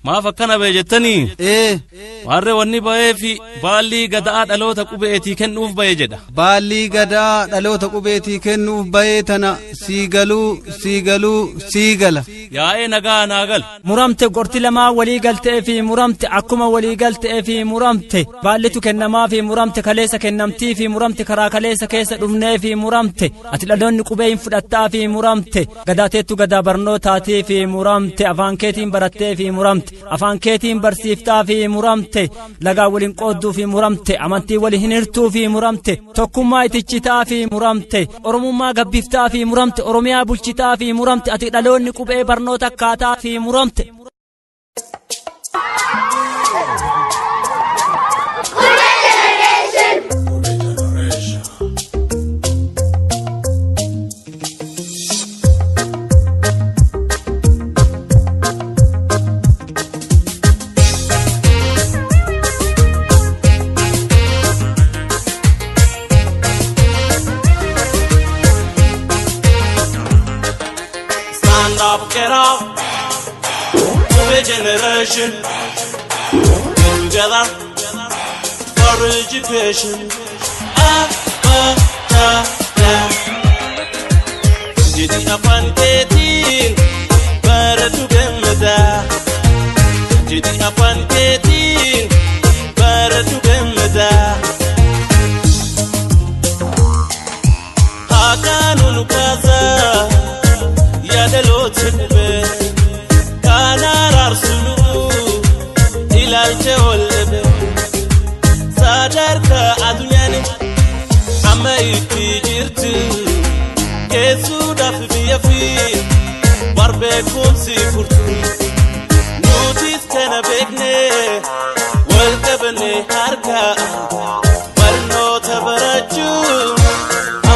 ما فكنا بيجتني warre wanni bae fi baalli gadaa dhaloota qubeetii kennuuf bae jedha baalli gadaa dhaloota qubeetii kennuuf bae tana siigala yaa'ee nagaa naagal muramte gorti lama walii galtee fi muramte akkuma walii galtee fi muramte baallitu kennamaa fi muramte kaleessa kennamtii fi muramte karaa kaleessa keessa dhufnee fi muramte ati dhaloonni qubeeyin fudhattaa fi muramte gadaateettu gadaa barnootaatii fi muramte afaan keetiin barattee fi muramte afaan keetiin barsiiftaa fi muramte lagaa waliin qoodduu fi muramte amantii waliin hinirtuu fi muramte tokkummaa itichitaa fi muramte oromummaa gabbiftaa fi muramte oromiyaa bulchitaa fi muramte ati dhaloonni qubee barnoota akkaataa fi muramte Get up, new generation, together for education. Jadi apaan ketin, baru gemda. Jadi apaan ketin, baru gemda. Hakanun kaza. Yadelo tibbe kana rarsulu ilalche olbe sadarka adunyani amma itijirtu kesu dafi yafi warbe kumsi furtu nutis kana begne walkabne harka barno tabaraju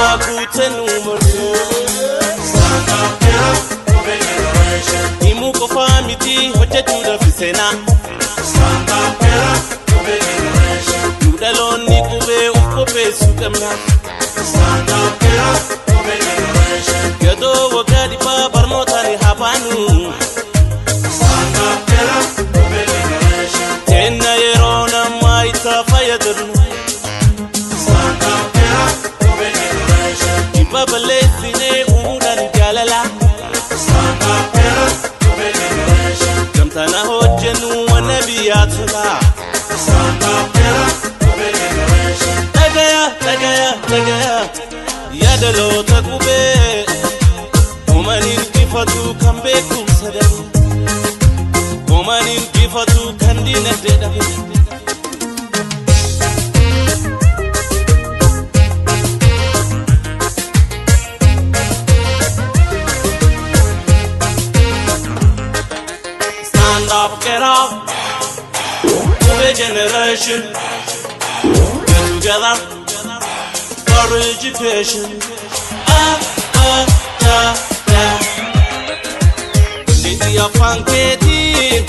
akutenu murtu Imu ko famiti hojjetu da fisena Stand up era kube generation Udalon ni kube ukope sukamna Stand up era kube generation Yado wakadi pa barnota ni hapanu Stand up era kube generation Tena yerona maita fayadurnu Stand up era kube generation Ibaba lesine umudan jalala Stand up era kube generation Jamtana hojjenu wa nabiyatuna Stand up era kube generation Tagaya Yadalo takube Umanin kifatu kambe kumsadani Umanin kifatu kandina dedabi Get up, new generation, get together for education. Jadi apaan ketin,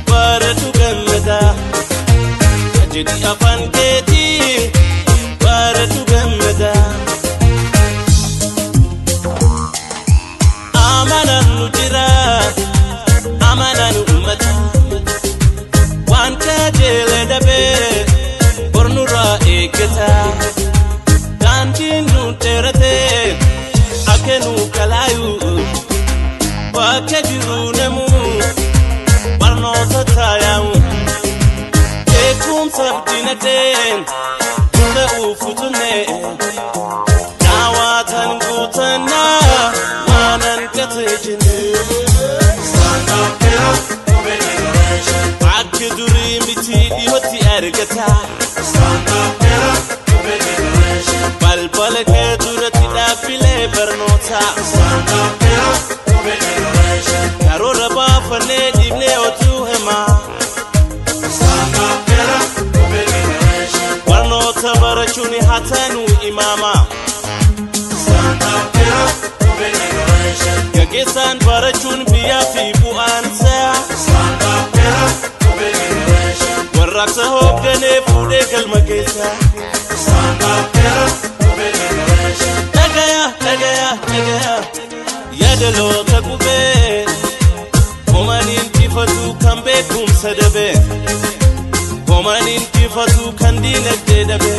baru gemda. Jadi apaan ketin, baru gemda. Amanan nujira, amanan ummata. Wanta jele dabe bornura eketa dantin nu terate akenu kalayu wakajiru nemu barno tatayamu ekum sabdinaten kule ufutune nawatan gutana manan katejine stand up Akiduri miti di hoti ergata Stand up era kube generation Balbal ke durati da file bernota Stand up era kube generation Karo raba fane dibne otu hema Stand up era kube generation Bernota barachuni hatanu imama Stand up era kube generation Gagesan barachun biya fi buansa Stand up era Warraksa hoggane fuudhee galma keessa Stand up era kube generation Tagaya Yadalo takube Umanin kifatu beekumsa dabe homaan injifatu kan diinagdee dabe